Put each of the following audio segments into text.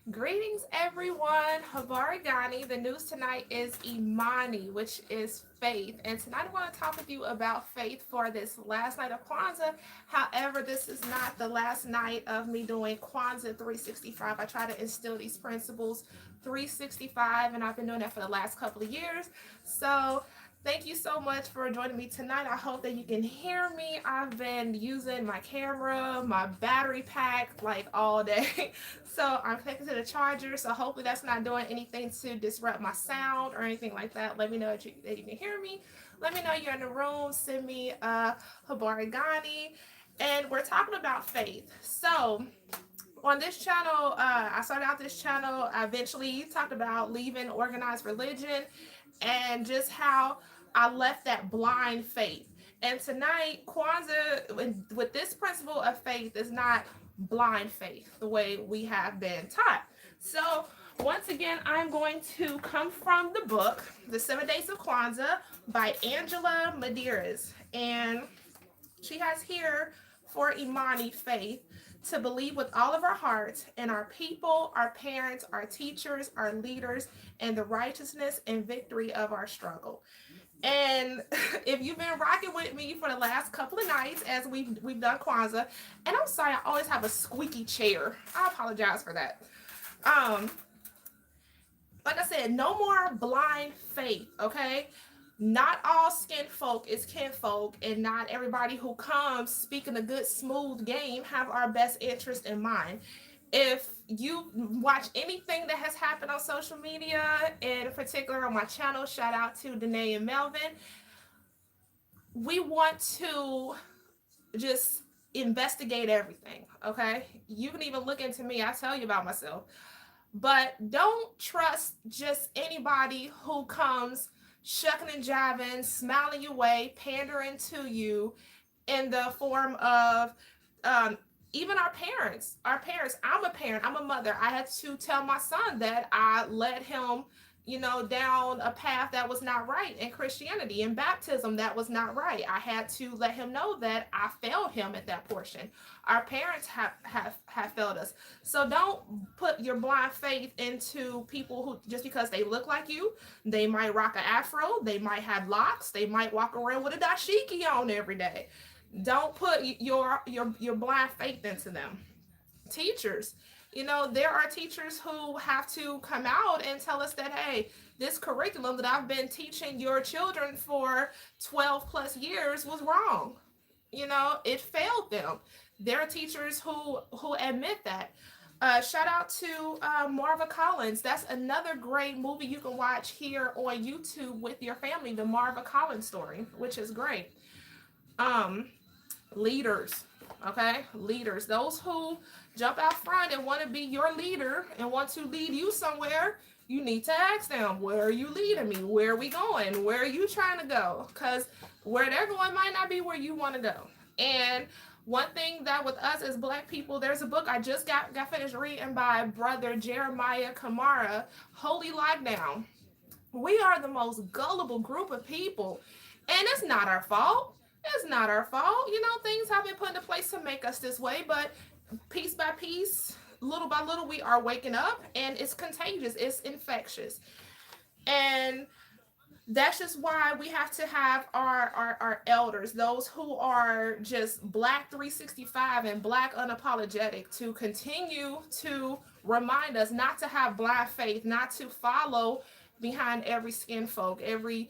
Greetings, everyone. Habari Gani. The news tonight is Imani, which is faith. And tonight I want to talk with you about faith for this last night of Kwanzaa. However, this is not the last night of me doing Kwanzaa 365. I try to instill these principles 365, and I've been doing that for the last couple of years. So thank you so much for joining me tonight. I hope that you can hear me. I've been using my camera, my battery pack like all day. So I'm connected to the charger. So hopefully that's not doing anything to disrupt my sound or anything like that. Let me know that you can hear me. Let me know you're in the room. Send me a Habari Gani. And we're talking about faith. So on this channel, I started out this channel. I eventually talked about leaving organized religion and just how I left that blind faith. And tonight, Kwanzaa, with this principle of faith, is not blind faith the way we have been taught. So, once again, I'm going to come from the book, The 7 Days of Kwanzaa by Angela Medeiros. And she has here for Imani faith to believe with all of our hearts in our people, our parents, our teachers, our leaders, and the righteousness and victory of our struggle. And if you've been rocking with me for the last couple of nights as we've done Kwanzaa, and I'm sorry, I always have a squeaky chair. I apologize for that. Um, like I said, no more blind faith, okay? Not all skin folk is kinfolk, and not everybody who comes speaking a good, smooth game have our best interest in mind. If you watch anything that has happened on social media, in particular on my channel, shout out to Danae and Melvin, we want to just investigate everything, okay? You can even look into me, I tell you about myself. But don't trust just anybody who comes shucking and jiving, smiling your way, pandering to you in the form of um, even our parents. Our parents, I'm a parent, I'm a mother. I had to tell my son that I led him, down a path that was not right in Christianity. In baptism, that was not right. I had to let him know that I failed him at that portion. Our parents have failed us. So don't put your blind faith into people who, just because they look like you, they might rock an afro, they might have locks, they might walk around with a dashiki on every day. Don't put your blind faith into them. Teachers, there are teachers who have to come out and tell us that, hey, this curriculum that I've been teaching your children for 12 plus years was wrong. It failed them. There are teachers who admit that. Shout out to Marva Collins. That's another great movie you can watch here on YouTube with your family, the Marva Collins story, which is great. um Leaders, okay? Leaders, those who jump out front and want to be your leader and want to lead you somewhere, you need to ask them, where are you leading me? Where are we going? Where are you trying to go? Because where they're going might not be where you want to go. And one thing that with us as Black people, there's a book I just got finished reading by Brother Jeremiah Kamara, Holy Lockdown. We are the most gullible group of people, and it's not our fault. It's not our fault. Things have been put into place to make us this way, but piece by piece, little by little, we are waking up, and it's contagious, it's infectious. And that's just why we have to have our elders, those who are just Black 365 and Black unapologetic, to continue to remind us not to have blind faith, not to follow behind every skin folk, every,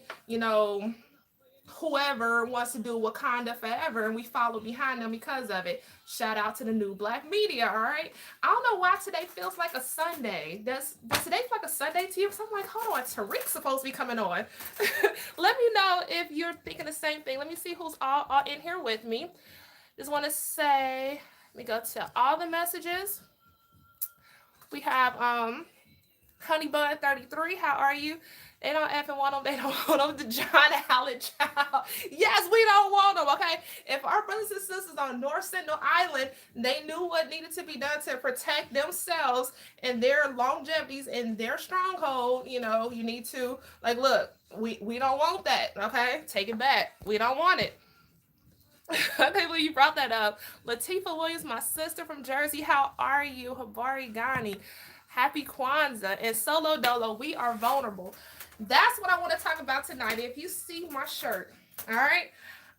whoever wants to do Wakanda forever, and we follow behind them because of it. Shout out to the new Black media, all right? I don't know why today feels like a Sunday. Does today feel like a Sunday to you? Because I'm like, hold on, Tariq's supposed to be coming on. Let me know if you're thinking the same thing. Let me see who's all in here with me. Just want to say, let me go to all the messages. We have Honeybun33, how are you? They don't effing want them. They don't want them. The John Allen child. Yes, we don't want them, okay? If our brothers and sisters on North Sentinel Island, they knew what needed to be done to protect themselves and their longevities and their stronghold, you need to, like, look, we don't want that, okay? Take it back. We don't want it. Okay, well, you brought that up. Latifah Williams, my sister from Jersey, how are you? Habari Ghani. Happy Kwanzaa. And solo dolo, we are vulnerable. That's what I want to talk about tonight. If you see my shirt, all right.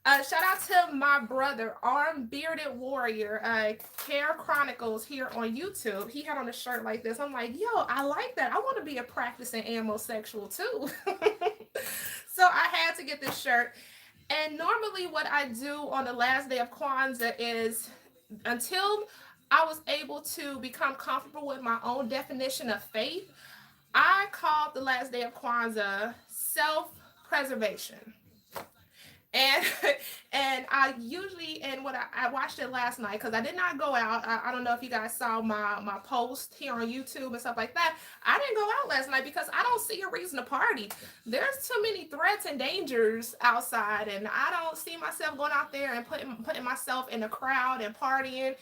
Shout out to my brother, Armed Bearded Warrior, Care Chronicles here on YouTube. He had on a shirt like this. I'm like, yo, I like that. I want to be a practicing amosexual too. So I had to get this shirt. And normally, what I do on the last day of Kwanzaa is until I was able to become comfortable with my own definition of faith, I called the last day of Kwanzaa self-preservation. And and I usually, and what I watched it last night because I did not go out. I don't know if you guys saw my post here on YouTube and stuff like that. I didn't go out last night because I don't see a reason to party. There's too many threats and dangers outside, and I don't see myself going out there and putting myself in a crowd and partying.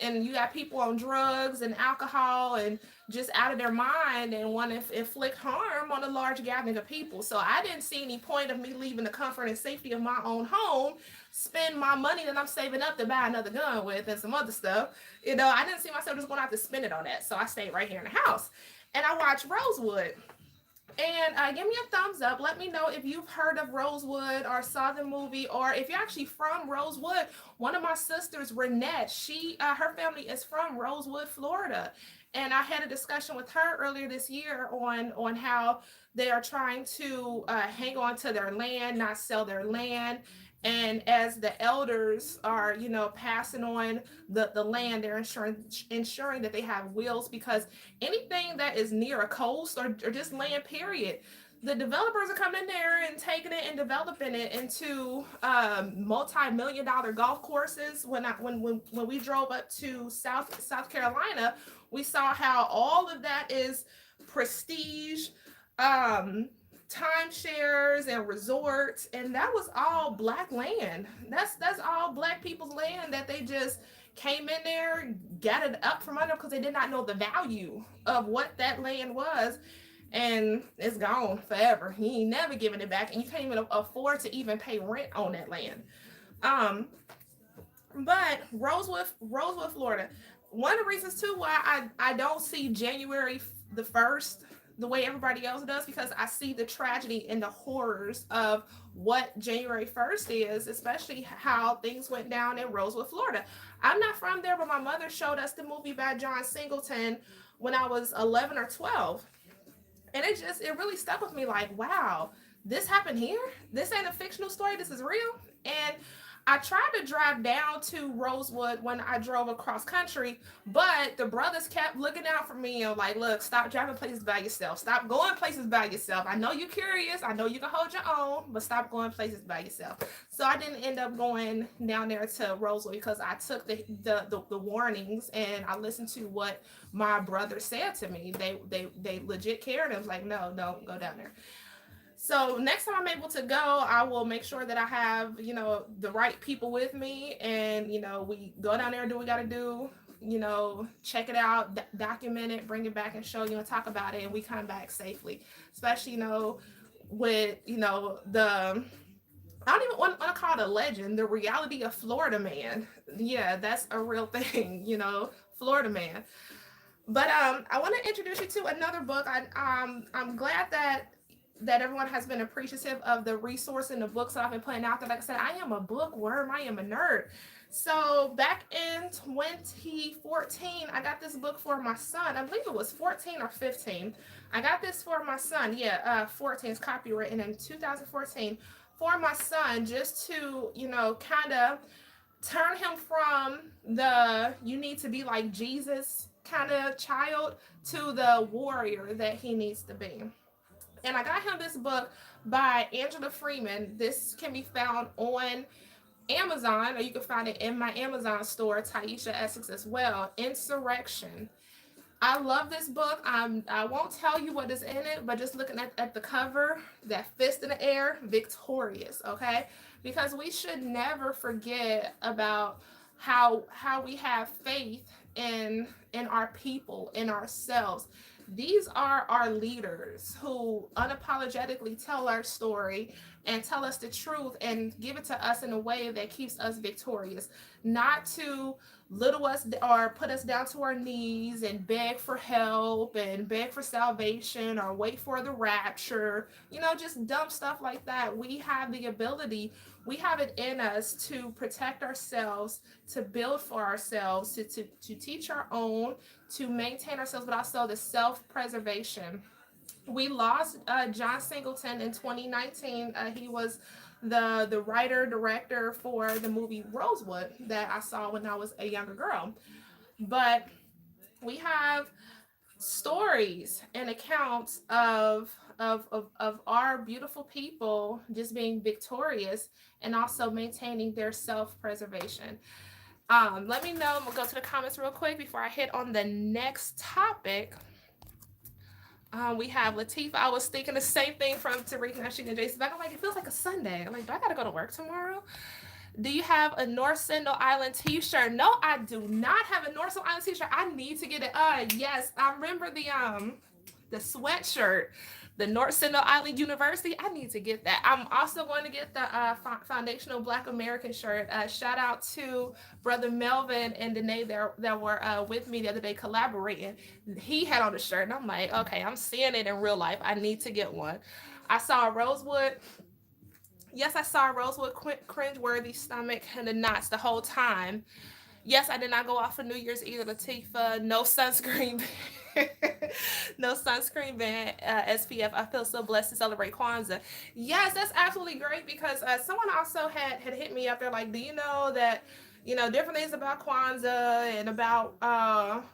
And you got people on drugs and alcohol and just out of their mind and want to inflict harm on a large gathering of people. So I didn't see any point of me leaving the comfort and safety of my own home, spend my money that I'm saving up to buy another gun with and some other stuff. I didn't see myself just going out to spend it on that. So I stayed right here in the house. And I watched Rosewood. And give me a thumbs up. Let me know if you've heard of Rosewood or saw the movie, or if you're actually from Rosewood. One of my sisters, Renette, her family is from Rosewood, Florida, and I had a discussion with her earlier this year on how they are trying to hang on to their land, not sell their land. And as the elders are, passing on the land, they're ensuring that they have wills, because anything that is near a coast or just land, period, the developers are coming in there and taking it and developing it into multi-million dollar golf courses. When we drove up to South Carolina, we saw how all of that is prestige, timeshares and resorts, and that was all Black land. That's all Black people's land that they just came in there, got it up from under because they did not know the value of what that land was, and it's gone forever. He ain't never giving it back, and you can't even afford to even pay rent on that land. But Rosewood, Florida. One of the reasons too why I don't see January the 1st the way everybody else does, because I see the tragedy and the horrors of what January 1st is, especially how things went down in Rosewood, Florida. I'm not from there, but my mother showed us the movie by John Singleton when I was 11 or 12. And it really stuck with me, like, wow, this happened here? This ain't a fictional story, this is real? And I tried to drive down to Rosewood when I drove across country, but the brothers kept looking out for me and like, look, stop driving places by yourself. Stop going places by yourself. I know you're curious. I know you can hold your own, but stop going places by yourself. So I didn't end up going down there to Rosewood because I took the warnings and I listened to what my brother said to me. They legit cared. And I was like, no, don't go down there. So next time I'm able to go, I will make sure that I have, the right people with me, and, we go down there and do what we got to do, check it out, document it, bring it back and show you and talk about it, and we come back safely. Especially, with, the, I don't even want to call it a legend, the reality of Florida man. Yeah, that's a real thing, Florida man. But I want to introduce you to another book. I'm glad that everyone has been appreciative of the resource and the books that I've been putting out there. Like I said, I am a bookworm. I am a nerd. So back in 2014, I got this book for my son. I believe it was 14 or 15. I got this for my son. Yeah, 14 is copywritten in 2014 for my son, just to, kind of turn him from the you need to be like Jesus kind of child to the warrior that he needs to be. And I got him this book by Angela Freeman. This can be found on Amazon, or you can find it in my Amazon store, Tieesha Essex, as well. Insurrection. I love this book. I won't tell you what is in it, but just looking at the cover, that fist in the air, victorious, okay? Because we should never forget about how we have faith in our people, in ourselves. These are our leaders who unapologetically tell our story and tell us the truth and give it to us in a way that keeps us victorious. Not to little us or put us down to our knees and beg for help and beg for salvation or wait for the rapture, just dumb stuff like that. We have the ability, we have it in us to protect ourselves, to build for ourselves, to teach our own, to maintain ourselves, but also the self-preservation. We lost John Singleton in 2019. He was the writer director for the movie Rosewood that I saw when I was a younger girl. But we have stories and accounts of our beautiful people just being victorious and also maintaining their self-preservation. Let me know. I'm gonna go to the comments real quick before I hit on the next topic. We have Latifah. I was thinking the same thing from Tariq Nashing and Jason back. I'm like, it feels like a Sunday. I'm like, do I gotta go to work tomorrow? Do you have a North Sindel Island t-shirt? No, I do not have a North Sindel Island t-shirt. I need to get it. Yes, I remember the sweatshirt, the North Sindel Island University. I need to get that. I'm also going to get the Foundational Black American shirt. Shout out to Brother Melvin and Danae that were with me the other day collaborating. He had on the shirt, and I'm like, okay, I'm seeing it in real life. I need to get one. I saw Rosewood. Yes, I saw Rosewood cringeworthy stomach and the knots the whole time. Yes, I did not go out for New Year's either, Latifah. No sunscreen. No sunscreen ban, SPF. I feel so blessed to celebrate Kwanzaa. Yes, that's absolutely great because someone also had hit me up there like, do you know that, different things about Kwanzaa and about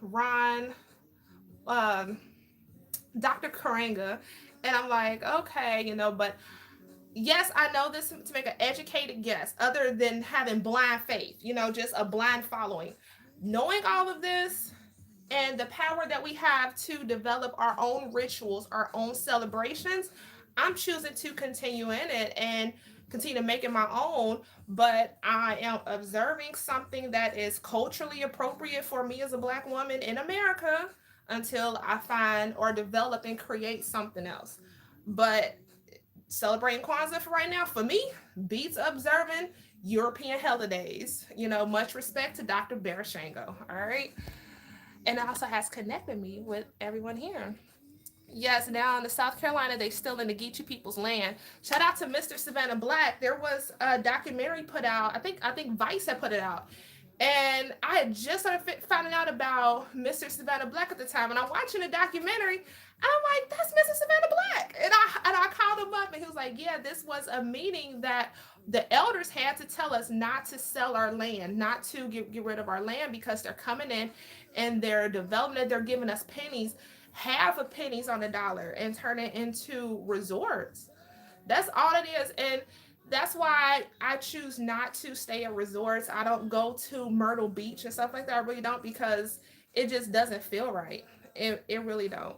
Ron, um, Dr. Karanga. And I'm like, okay, but yes, I know this to make an educated guess, other than having blind faith, just a blind following. Knowing all of this and the power that we have to develop our own rituals, our own celebrations, I'm choosing to continue in it and continue to make it my own. But I am observing something that is culturally appropriate for me as a Black woman in America until I find or develop and create something else. But celebrating Kwanzaa for right now, for me, beats observing European holidays. Much respect to Dr. Barashango. All right. And it also has connected me with everyone here. Yes, now in the South Carolina, they still in the Geechee people's land. Shout out to Mr. Savannah Black. There was a documentary put out. I think Vice had put it out. And I had just started finding out about Mr. Savannah Black at the time. And I'm watching the documentary, and I'm like, that's Mr. Savannah Black. And I called him up, and he was like, yeah, this was a meeting that the elders had to tell us not to sell our land, not to get rid of our land, because they're coming in and they're developing it. They're giving us pennies, half of pennies on a dollar, and turn it into resorts. That's all it is. And that's why I choose not to stay at resorts. I don't go to Myrtle Beach and stuff like that. I really don't, because it just doesn't feel right. It really don't.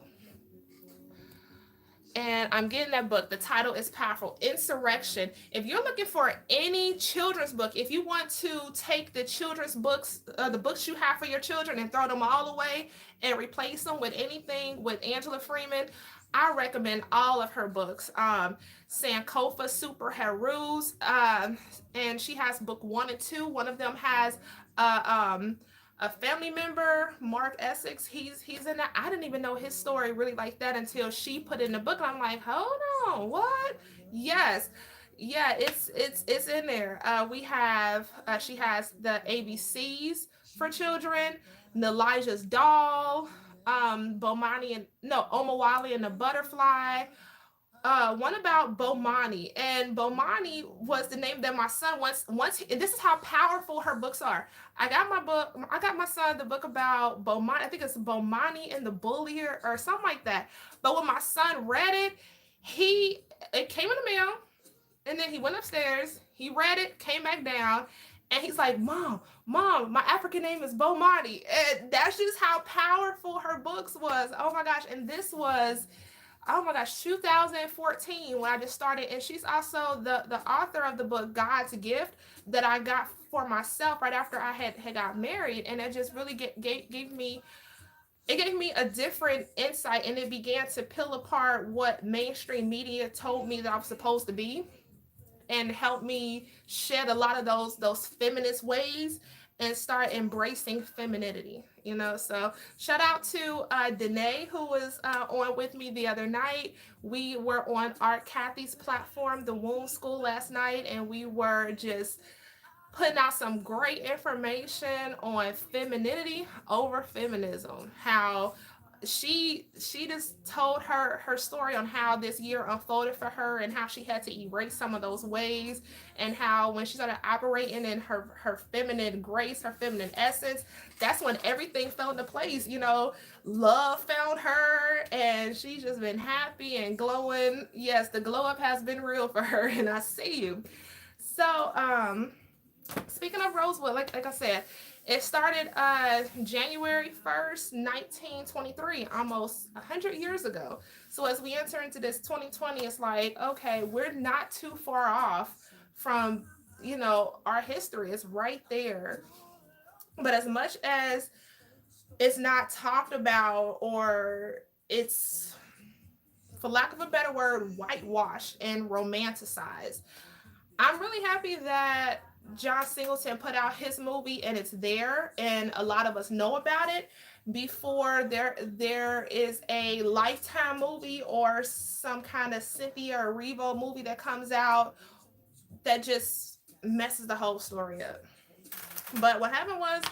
And I'm getting that book. The title is powerful. Insurrection. If you're looking for any children's book, if you want to take the children's books, the books you have for your children, and throw them all away and replace them with anything with Angela Freeman, I recommend all of her books. Sankofa Super Heroes, and she has book 1 and 2. One of them has a family member, Mark Essex. He's in that. I didn't even know his story really like that until she put it in the book. And I'm like, hold on, what? Yes, yeah, it's in there. We have she has the ABCs for children, Elijah's doll, Bomani and no Omawali and the butterfly. One about Bomani, and Bomani was the name that my son and this is how powerful her books are. I got my son the book about Bomani. I think it's Bomani and the Bully, or something like that. But when my son read it, it came in the mail, and then he went upstairs, he read it, came back down, and he's like, Mom, my African name is Bomani. And that's just how powerful her books was. Oh my gosh. And this was, oh my gosh, 2014 when I just started. And she's also the author of the book God's Gift, that I got for myself right after I had got married. And it just really gave me a different insight, and it began to peel apart what mainstream media told me that I was supposed to be, and help me shed a lot of those feminist ways and start embracing femininity, you know. So shout out to Danae, who was on with me the other night. We were on Art Kathy's platform, the Womb School, last night, and we were just putting out some great information on femininity over feminism. How she just told her story on how this year unfolded for her and how she had to erase some of those ways, and how when she started operating in her feminine grace, her feminine essence, that's when everything fell into place. You know, love found her and she's just been happy and glowing. Yes, the glow up has been real for her, and I see you. So speaking of Rosewood, like I said, it started January 1st, 1923, almost 100 years ago. So as we enter into this 2020, it's like, okay, we're not too far off from, you know, our history. It's right there. But as much as it's not talked about, or it's, for lack of a better word, whitewashed and romanticized, I'm really happy that John Singleton put out his movie and it's there and a lot of us know about it before there is a Lifetime movie or some kind of Cynthia Erivo movie that comes out that just messes the whole story up. But what happened was,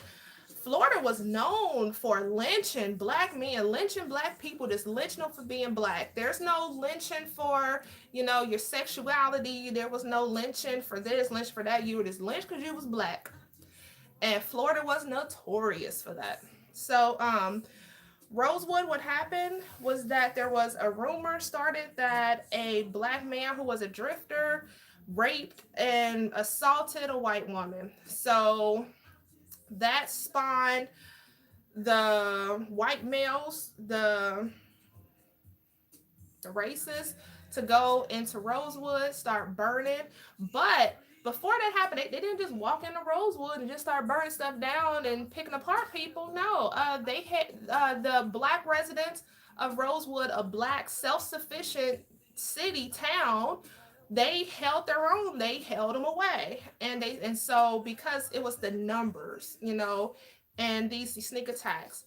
Florida was known for lynching black men, lynching black people, just lynching them for being black. There's no lynching for, you know, your sexuality. There was no lynching for this, lynching for that. You were just lynched because you was black. And Florida was notorious for that. So, Rosewood, what happened was that there was a rumor started that a black man who was a drifter raped and assaulted a white woman. So that spawned the white males, the racists, to go into Rosewood, start burning. But before that happened, they didn't just walk into Rosewood and just start burning stuff down and picking apart people. No, they had the black residents of Rosewood, a black self-sufficient city town. They held their own. They held them away, and so because it was the numbers, you know, and these sneak attacks,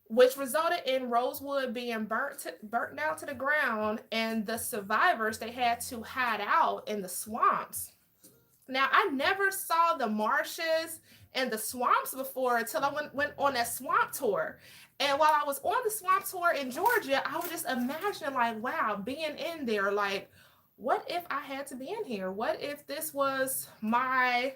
which resulted in Rosewood being burnt down to the ground, and the survivors, they had to hide out in the swamps. Now, I never saw the marshes and the swamps before until I went on that swamp tour. And while I was on the swamp tour in Georgia, I was just imagining, like, wow, being in there, like, what if I had to be in here? What if this was my,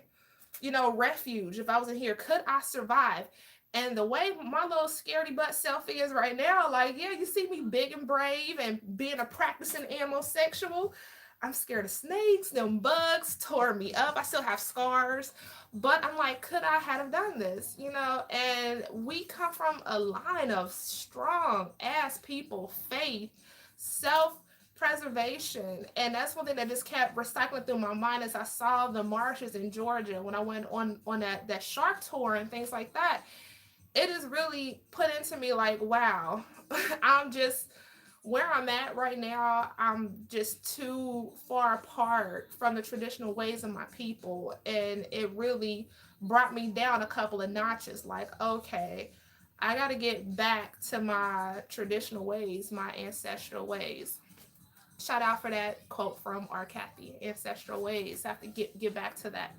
you know, refuge? If I was in here, could I survive? And the way my little scaredy butt self is right now, like, yeah, you see me big and brave and being a practicing homosexual. I'm scared of snakes. Them bugs tore me up. I still have scars. But I'm like, could I have done this? You know, and we come from a line of strong ass people, faith, self preservation. And that's one thing that just kept recycling through my mind as I saw the marshes in Georgia when I went on that shark tour and things like that. It is really put into me like, wow, I'm just where I'm at right now. I'm just too far apart from the traditional ways of my people. And it really brought me down a couple of notches. Like, okay, I got to get back to my traditional ways, my ancestral ways. Shout out for that quote from R. Kathy, ancestral ways. I have to get back to that.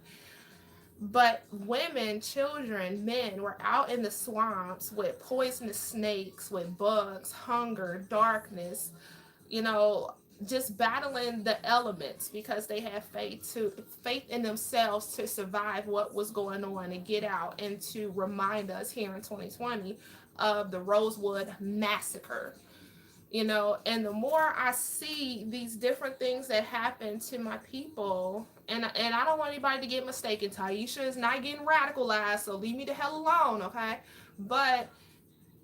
But women, children, men were out in the swamps with poisonous snakes, with bugs, hunger, darkness, you know, just battling the elements because they had faith in themselves to survive what was going on and get out, and to remind us here in 2020 of the Rosewood massacre. You know, and the more I see these different things that happen to my people, and I don't want anybody to get mistaken, Tieesha is not getting radicalized, so leave me the hell alone, okay? But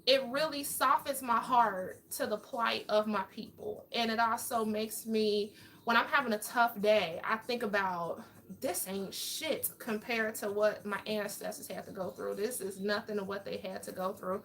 it really softens my heart to the plight of my people. And it also makes me, when I'm having a tough day, I think about, this ain't shit compared to what my ancestors had to go through. This is nothing to what they had to go through.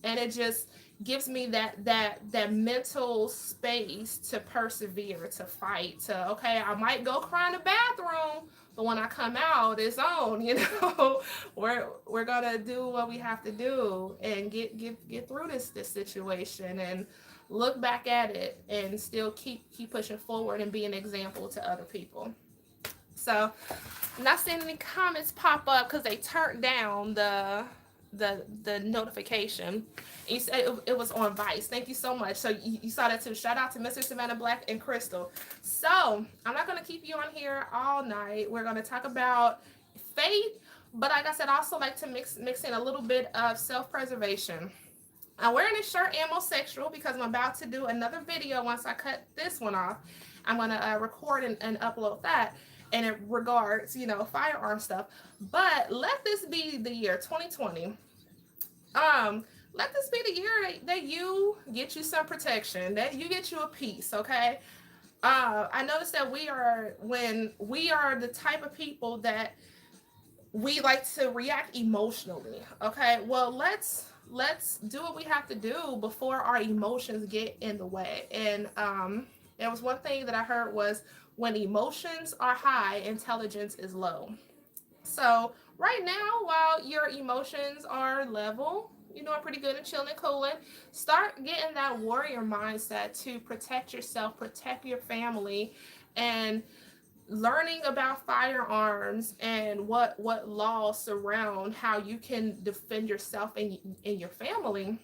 and it just gives me that mental space to persevere, to fight, to, okay, I might go cry in the bathroom, but when I come out, it's on, you know. We're gonna do what we have to do and get through this situation, and look back at it and still keep pushing forward and be an example to other people. So I'm not seeing any comments pop up because they turned down the notification. And you said it was on Vice. Thank you so much. So you saw that too. Shout out to Mr. Savannah Black and Crystal. So I'm not going to keep you on here all night. We're going to talk about faith, but like I said, I also like to mix in a little bit of self-preservation. I'm wearing this shirt ancestral because I'm about to do another video. Once I cut this one off, I'm going to record and upload that, and it regards, you know, firearm stuff. But let this be the year 2020. Let this be the year that you get you some protection, that you get you a piece, okay? I noticed that when we are the type of people that we like to react emotionally, okay? Well, let's do what we have to do before our emotions get in the way. And there was one thing that I heard was, when emotions are high, intelligence is low. So right now, while your emotions are level, you know, pretty good and chilling and cooling, start getting that warrior mindset to protect yourself, protect your family, and learning about firearms and what laws surround how you can defend yourself and your family.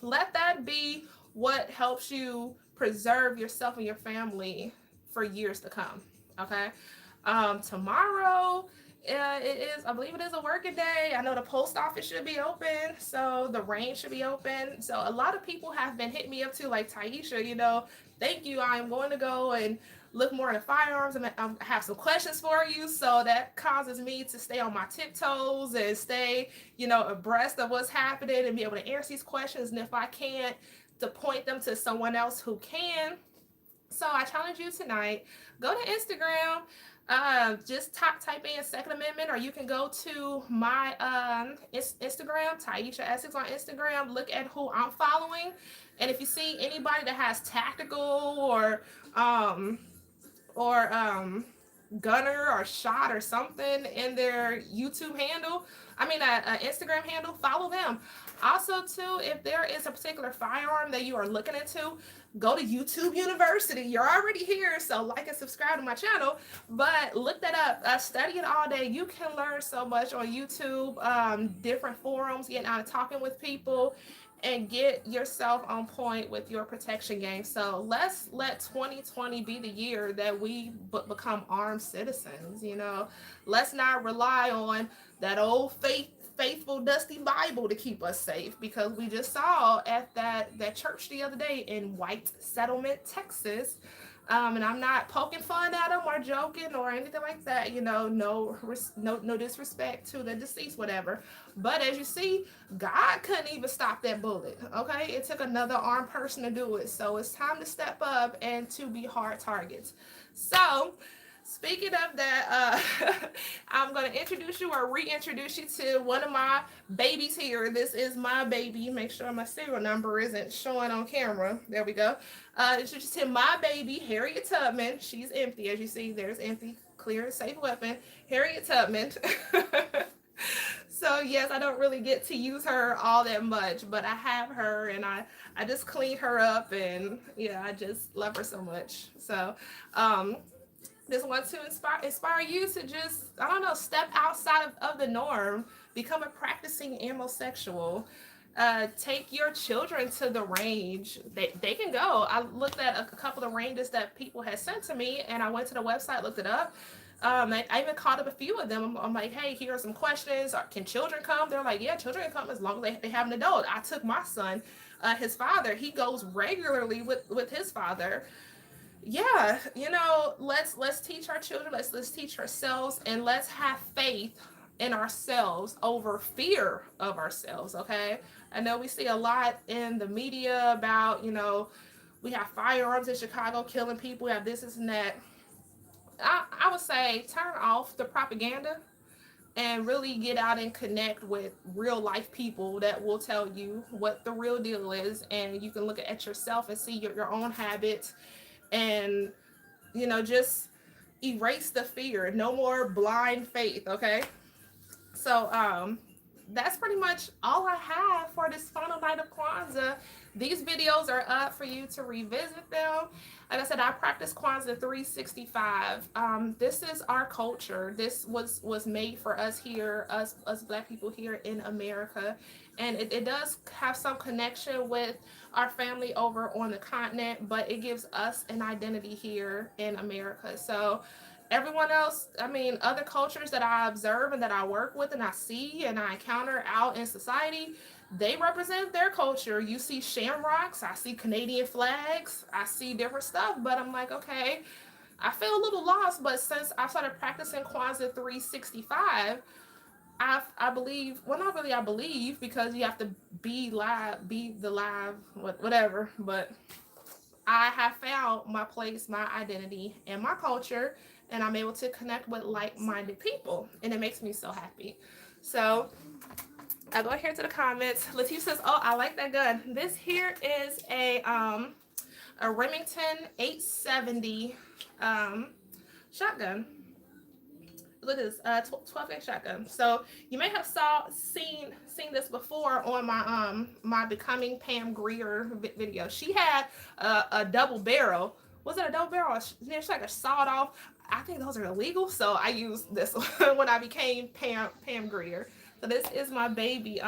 Let that be what helps you preserve yourself and your family for years to come. Okay. Tomorrow, it is, I believe it is a working day. I know the post office should be open, so the range should be open. So a lot of people have been hitting me up too, like, Tieesha, you know, thank you. I'm going to go and look more into firearms. I have some questions for you. So that causes me to stay on my tiptoes and stay, you know, abreast of what's happening and be able to answer these questions. And if I can't, to point them to someone else who can. So I challenge you tonight, go to Instagram, just type in Second Amendment, or you can go to my Instagram, Tieesha Essex on Instagram, look at who I'm following. And if you see anybody that has tactical um, or gunner or shot or something in their YouTube handle, Instagram handle, follow them. Also too, if there is a particular firearm that you are looking into, go to YouTube University. You're already here, so like and subscribe to my channel, but look that up. Study it all day. You can learn so much on YouTube, different forums, getting out and talking with people, and get yourself on point with your protection game. So let's let 2020 be the year that we become armed citizens. You know, let's not rely on that old faithful dusty Bible to keep us safe, because we just saw at that church the other day in White Settlement, Texas. And I'm not poking fun at them or joking or anything like that, you know, no disrespect to the deceased, whatever. But as you see, God couldn't even stop that bullet, okay? It took another armed person to do it. So it's time to step up and to be hard targets. So speaking of that, I'm going to introduce you or reintroduce you to one of my babies here. This is my baby. Make sure my serial number isn't showing on camera. There we go. Introduce him, my baby, Harriet Tubman. She's empty. As you see, there's empty, clear, safe weapon. Harriet Tubman. So yes, I don't really get to use her all that much, but I have her, and I just clean her up, and yeah, I just love her so much. So just want to inspire you to just, I don't know, step outside of the norm, become a practicing ancestral. Take your children to the range. They can go. I looked at a couple of ranges that people had sent to me, and I went to the website, looked it up. I even called up a few of them. I'm like, hey, here are some questions. Can children come? They're like, yeah, children can come as long as they have an adult. I took my son, his father, he goes regularly with his father. Yeah, you know, let's teach our children, let's teach ourselves, and let's have faith in ourselves over fear of ourselves. Okay, I know we see a lot in the media about, you know, we have firearms in Chicago killing people, we have this and that. I would say turn off the propaganda. and really get out and connect with real life people that will tell you what the real deal is, and you can look at yourself and see your own habits, and just erase the fear. No more blind faith, okay? So that's pretty much all I have for this final night of Kwanzaa. These videos are up for you to revisit them. Like I said, I practice Kwanzaa 365. This is our culture. This was made for us here, us Black people here in America, and it does have some connection with our family over on the continent, but it gives us an identity here in America. So everyone else, I mean, other cultures that I observe and that I work with and I see and I encounter out in society, they represent their culture. You see shamrocks, I see Canadian flags, I see different stuff, but I'm like, okay, I feel a little lost. But since I started practicing Kwanzaa 365, I believe, well, not really I believe, because you have to be live, be the live, whatever, but I have found my place, my identity, and my culture, and I'm able to connect with like-minded people, and it makes me so happy. So I'll go here to the comments. Latif says, "Oh, I like that gun. This here is a Remington 870 shotgun. Look at this 12 gauge shotgun. So you may have seen this before on my Becoming Pam Grier video. She had a double barrel. Was it a double barrel? It's like a sawed off. I think those are illegal, so I used this one when I became Pam Grier. So this is my baby.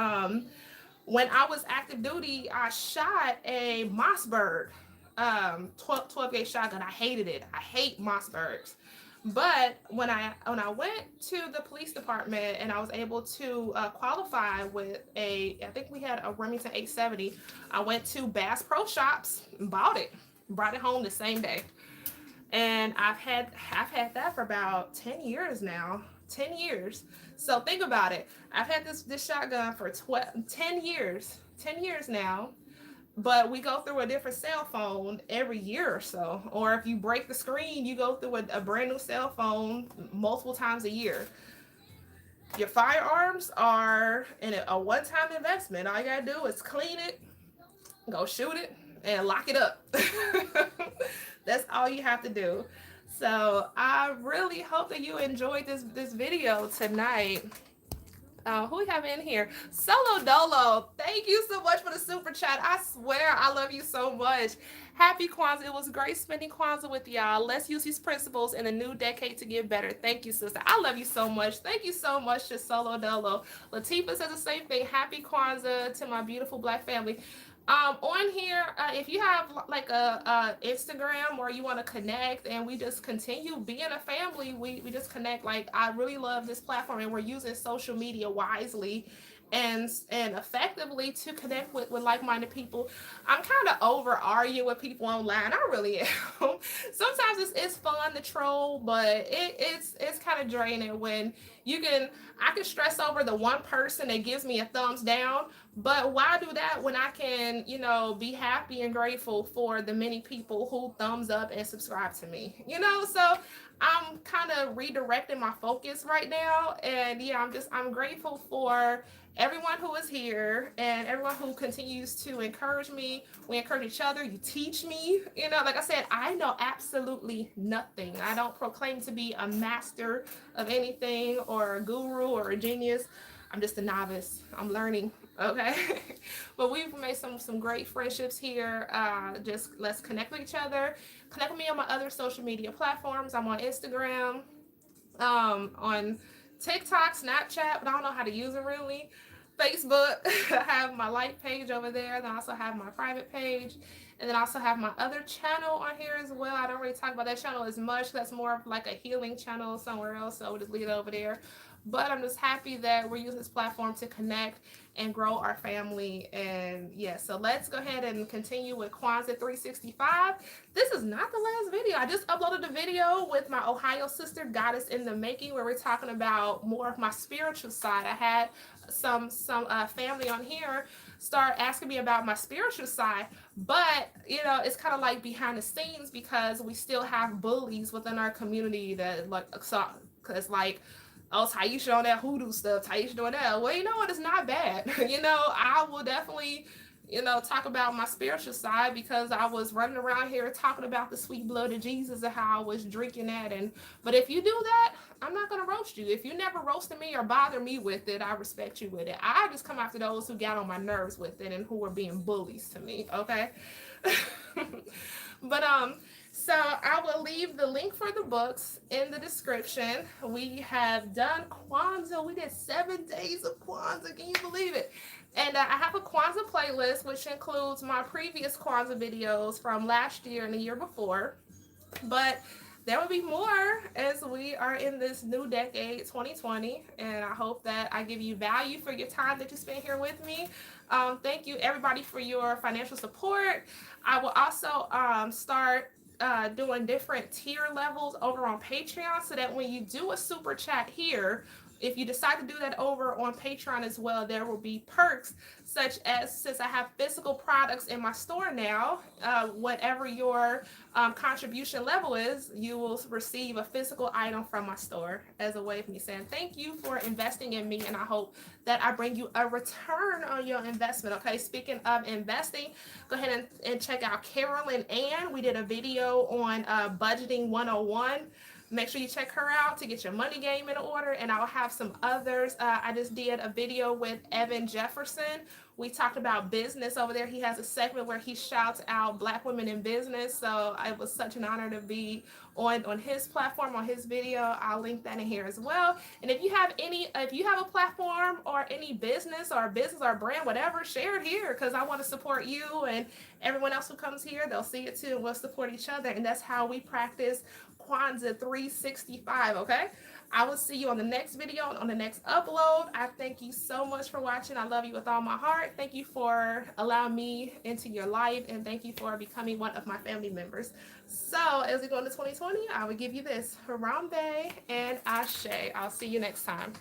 When I was active duty, I shot a Mossberg 12 gauge shotgun. I hated it. I hate Mossbergs. But when I went to the police department and I was able to qualify with I think we had a Remington 870. I went to Bass Pro Shops, bought it, brought it home the same day, and I've had that for about 10 years now. 10 years. So think about it. I've had this shotgun for 10 years. 10 years now. But we go through a different cell phone every year or so. Or if you break the screen, you go through a brand new cell phone multiple times a year. Your firearms are a one-time investment. All you gotta do is clean it, go shoot it, and lock it up. That's all you have to do. So I really hope that you enjoyed this video tonight. Who we have in here? Solo Dolo. Thank you so much for the super chat. I swear I love you so much. Happy Kwanzaa. It was great spending Kwanzaa with y'all. Let's use these principles in the new decade to get better. Thank you, sister. I love you so much. Thank you so much to Solo Dolo. Latifa says the same thing. Happy Kwanzaa to my beautiful Black family. On here, if you have like a Instagram or you want to connect and we just continue being a family, we just connect. Like, I really love this platform, and we're using social media wisely and effectively to connect with like-minded people. I'm kind of over arguing with people online. I really am. Sometimes it's fun to troll, but it's kind of draining when I can stress over the one person that gives me a thumbs down, but why do that when I can, be happy and grateful for the many people who thumbs up and subscribe to me, So I'm kind of redirecting my focus right now. And yeah, I'm grateful for everyone who is here and everyone who continues to encourage me. We encourage each other. You teach me, like I said, I know absolutely nothing. I don't proclaim to be a master of anything or a guru or a genius. I'm just a novice. I'm learning. Okay. But we've made some great friendships here. Just let's connect with each other. Connect with me on my other social media platforms. I'm on Instagram, on TikTok, Snapchat, but I don't know how to use it really. Facebook, I have my light page over there. Then I also have my private page. And then I also have my other channel on here as well. I don't really talk about that channel as much. That's more of like a healing channel somewhere else. So we'll just leave it over there. But I'm just happy that we're using this platform to connect and grow our family. And yeah, so let's go ahead and continue with Kwanzaa 365. This is not the last video. I just uploaded a video with my Ohio sister, Goddess in the Making, where we're talking about more of my spiritual side. I had some family on here start asking me about my spiritual side, but it's kind of like behind the scenes because we still have bullies within our community that because oh, Tieesha on that hoodoo stuff, Tieesha doing that. Well, you know what? It's not bad. I will definitely, talk about my spiritual side, because I was running around here talking about the sweet blood of Jesus and how I was drinking that. But if you do that, I'm not gonna roast you. If you never roasted me or bother me with it, I respect you with it. I just come after those who got on my nerves with it and who were being bullies to me. Okay. But so I will leave the link for the books in the description. We have done Kwanzaa. We did 7 days of Kwanzaa. Can you believe it? And I have a Kwanzaa playlist, which includes my previous Kwanzaa videos from last year and the year before. But there will be more as we are in this new decade, 2020. And I hope that I give you value for your time that you spend here with me. Thank you, everybody, for your financial support. I will also start doing different tier levels over on Patreon, so that when you do a super chat here, if you decide to do that over on Patreon as well, there will be perks, such as, since I have physical products in my store now, whatever your contribution level is, you will receive a physical item from my store, as a way of me saying thank you for investing in me, and I hope that I bring you a return on your investment. Okay, speaking of investing, go ahead and check out Carolyn Ann. We did a video on budgeting 101. Make sure you check her out to get your money game in order, and I'll have some others. I just did a video with Evan Jefferson. We talked about business over there. He has a segment where he shouts out Black women in business, so it was such an honor to be on his platform, on his video. I'll link that in here as well. And if you have a platform or any business or brand, whatever, share it here, because I want to support you and everyone else who comes here. They'll see it too, and we'll support each other, and that's how we practice Kwanzaa 365. Okay, I will see you on the next video, on the next upload. I thank you so much for watching. I love you with all my heart. Thank you for allowing me into your life, and thank you for becoming one of my family members. So as we go into 2020, I will give you this Harambe and Ashe. I'll see you next time.